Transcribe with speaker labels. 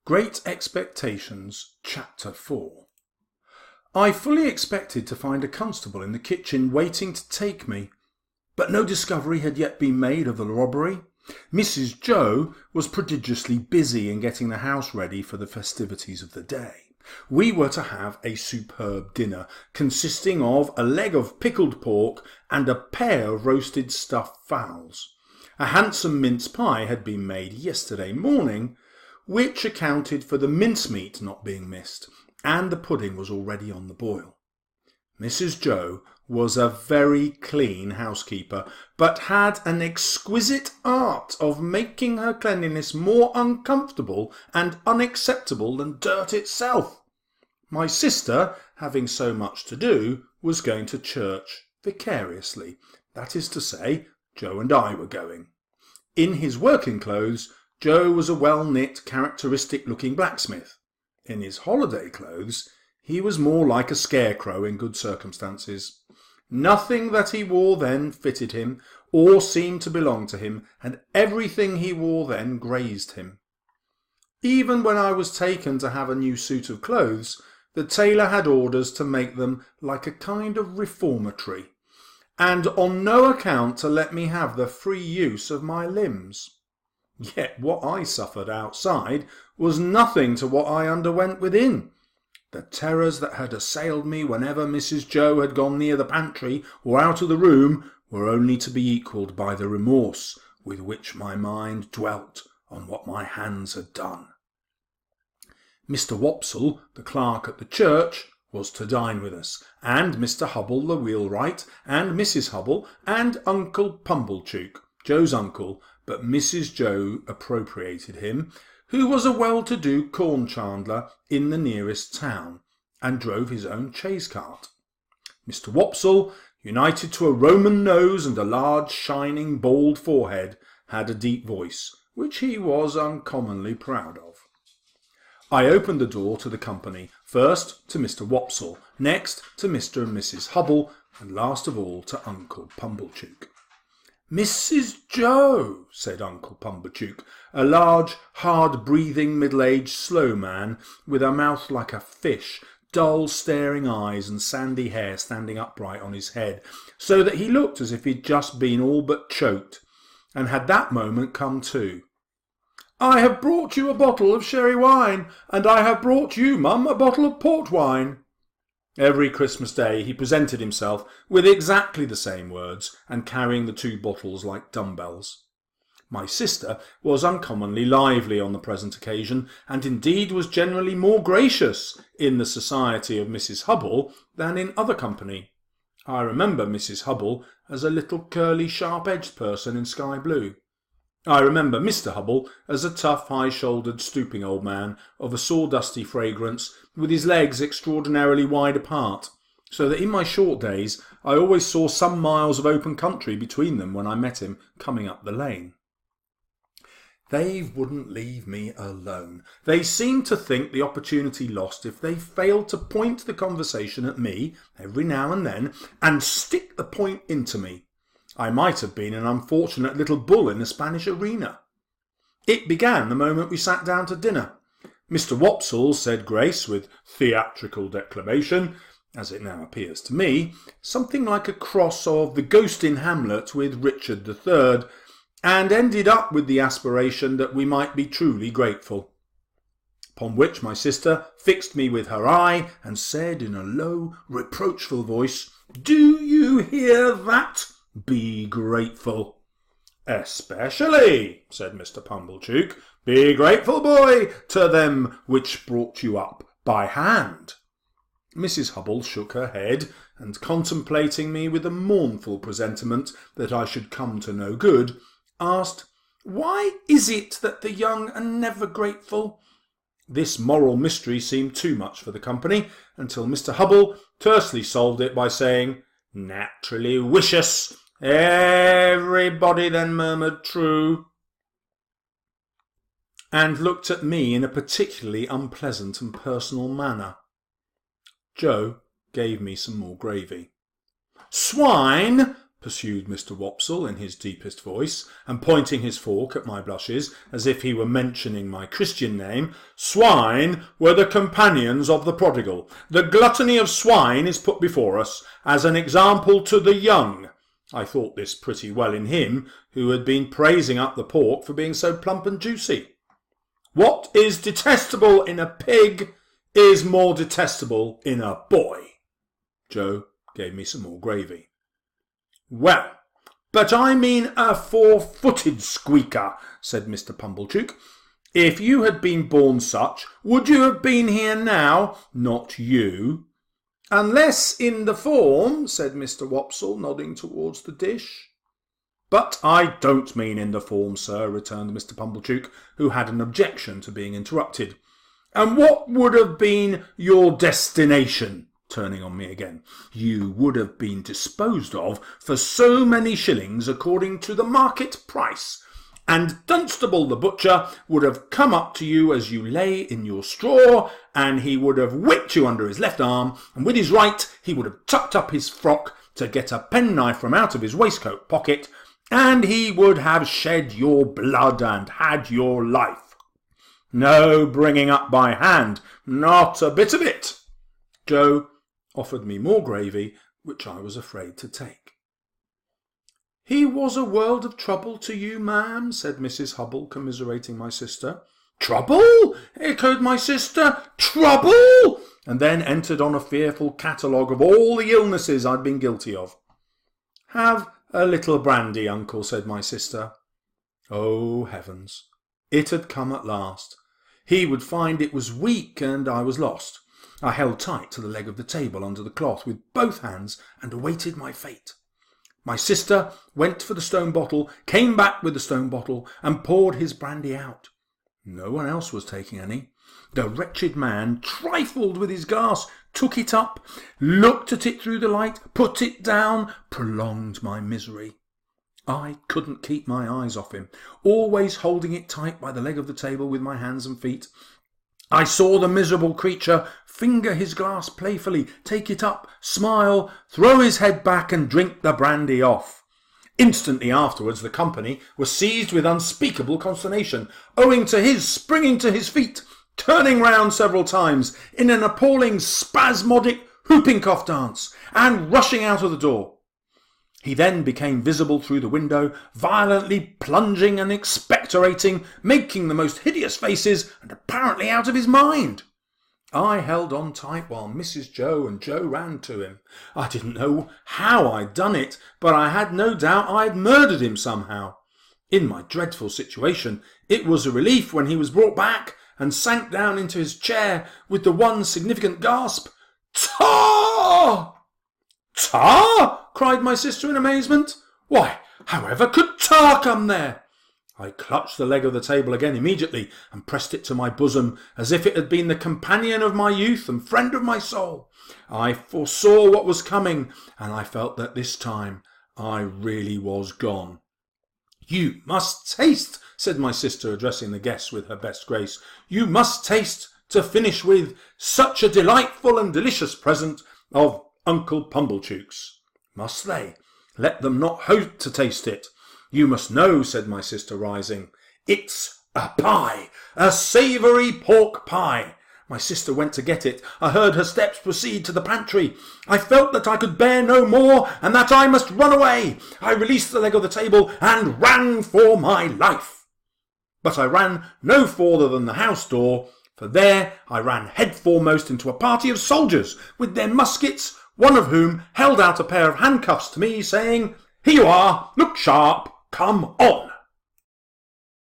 Speaker 1: Great Expectations, Chapter 4. I fully expected to find a constable in the kitchen waiting to take me, but no discovery had yet been made of the robbery. Mrs. Joe was prodigiously busy in getting the house ready for the festivities of the day. We were to have a superb dinner, consisting of a leg of pickled pork and a pair of roasted stuffed fowls. A handsome mince pie had been made yesterday morning, which accounted for the mincemeat not being missed, and the pudding was already on the boil. Mrs. Joe was a very clean housekeeper, but had an exquisite art of making her cleanliness more uncomfortable and unacceptable than dirt itself. My sister, having so much to do, was going to church vicariously. That is to say, Joe and I were going. In his working clothes, Joe was a well-knit, characteristic-looking blacksmith. In his holiday clothes, he was more like a scarecrow in good circumstances. Nothing that he wore then fitted him, or seemed to belong to him, and everything he wore then grazed him. Even when I was taken to have a new suit of clothes, the tailor had orders to make them like a kind of reformatory, and on no account to let me have the free use of my limbs. Yet what I suffered outside was nothing to what I underwent within. The terrors that had assailed me whenever Mrs. Joe had gone near the pantry or out of the room were only to be equalled by the remorse with which my mind dwelt on what my hands had done. Mr. Wopsle, the clerk at the church, was to dine with us, and Mr. Hubble, the wheelwright, and Mrs. Hubble, and Uncle Pumblechook, Joe's uncle, but Mrs. Joe appropriated him, who was a well-to-do corn chandler in the nearest town, and drove his own chaise cart. Mr. Wopsle, united to a Roman nose and a large, shining, bald forehead, had a deep voice, which he was uncommonly proud of. I opened the door to the company, first to Mr. Wopsle, next to Mr. and Mrs. Hubble, and last of all to Uncle Pumblechook. "Mrs. Joe," said Uncle Pumblechook, a large, hard-breathing, middle-aged, slow man, with a mouth like a fish, dull, staring eyes, and sandy hair standing upright on his head, so that he looked as if he'd just been all but choked, and had that moment come to. "I have brought you a bottle of sherry wine, and I have brought you, Mum, a bottle of port wine." Every Christmas Day he presented himself with exactly the same words, and carrying the two bottles like dumbbells. My sister was uncommonly lively on the present occasion, and indeed was generally more gracious in the society of Mrs. Hubble than in other company. I remember Mrs. Hubble as a little curly, sharp-edged person in sky blue. I remember Mr. Hubble as a tough, high-shouldered, stooping old man of a sawdusty fragrance, with his legs extraordinarily wide apart, so that in my short days I always saw some miles of open country between them when I met him coming up the lane. They wouldn't leave me alone. They seemed to think the opportunity lost if they failed to point the conversation at me every now and then, and stick the point into me. I might have been an unfortunate little bull in a Spanish arena. It began the moment we sat down to dinner. Mr. Wopsle said grace with theatrical declamation, as it now appears to me, something like a cross of the Ghost in Hamlet with Richard III, and ended up with the aspiration that we might be truly grateful. Upon which my sister fixed me with her eye, and said in a low, reproachful voice, "Do you hear that? Be grateful." "Especially," said Mr. Pumblechook, "be grateful, boy, to them which brought you up by hand." Mrs. Hubble shook her head, and contemplating me with a mournful presentiment that I should come to no good, asked, "Why is it that the young are never grateful?" This moral mystery seemed too much for the company, until Mr. Hubble tersely solved it by saying, "Naturally wicious." Everybody then murmured "True," and looked at me in a particularly unpleasant and personal manner. Joe gave me some more gravy. "Swine," pursued Mr. Wopsle in his deepest voice, and pointing his fork at my blushes as if he were mentioning my Christian name, swine were the companions of the prodigal. The gluttony of swine is put before us as an example to the young. I thought this pretty well in him, who had been praising up the pork for being so plump and juicy. What is detestable in a pig is more detestable in a boy. Joe gave me some more gravy. Well, but I mean a four-footed squeaker, said Mr. Pumblechook. If you had been born such, would you have been here now? Not you. Unless in the form, said Mr. Wopsle, nodding towards the dish. But I don't mean in the form, sir, returned Mr. Pumblechook, who had an objection to being interrupted. And what would have been your destination? Turning on me again. You would have been disposed of for so many shillings according to the market price, and Dunstable the butcher would have come up to you as you lay in your straw, and he would have whipped you under his left arm, and with his right he would have tucked up his frock to get a penknife from out of his waistcoat pocket, and he would have shed your blood and had your life. No bringing up by hand, not a bit of it. Joe offered me more gravy, which I was afraid to take. He was a world of trouble to you, ma'am, said Mrs. Hubble, commiserating my sister. Trouble? Echoed my sister. Trouble? And then entered on a fearful catalogue of all the illnesses I'd been guilty of. Have a little brandy, uncle, said my sister. Oh, heavens! It had come at last. He would find it was weak, and I was lost. I held tight to the leg of the table under the cloth with both hands and awaited my fate. My sister went for the stone bottle, came back with the stone bottle, and poured his brandy out. No one else was taking any. The wretched man trifled with his glass, took it up, looked at it through the light, put it down, prolonged my misery. I couldn't keep my eyes off him, always holding it tight by the leg of the table with my hands and feet. I saw the miserable creature finger his glass playfully, take it up, smile, throw his head back and drink the brandy off. Instantly afterwards the company were seized with unspeakable consternation, owing to his springing to his feet, turning round several times in an appalling spasmodic whooping cough dance, and rushing out of the door. He then became visible through the window, violently plunging and expectorating, making the most hideous faces, and apparently out of his mind. I held on tight while Mrs. Joe and Joe ran to him. I didn't know how I'd done it, but I had no doubt I'd murdered him somehow. In my dreadful situation, it was a relief when he was brought back and sank down into his chair with the one significant gasp, "Tar!" "Tar!" cried my sister in amazement. "Why, however could tar come there?" I clutched the leg of the table again immediately and pressed it to my bosom as if it had been the companion of my youth and friend of my soul. I foresaw what was coming, and I felt that this time I really was gone. "You must taste," said my sister, addressing the guests with her best grace. "You must taste to finish with such a delightful and delicious present of Uncle Pumblechook's." Must they? Let them not hope to taste it. "You must know," said my sister, rising, "it's a pie, a savoury pork pie." My sister went to get it. I heard her steps proceed to the pantry. I felt that I could bear no more, and that I must run away. I released the leg of the table and ran for my life. But I ran no farther than the house door, for there I ran head foremost into a party of soldiers with their muskets, one of whom held out a pair of handcuffs to me, saying, "Here you are, look sharp, come on."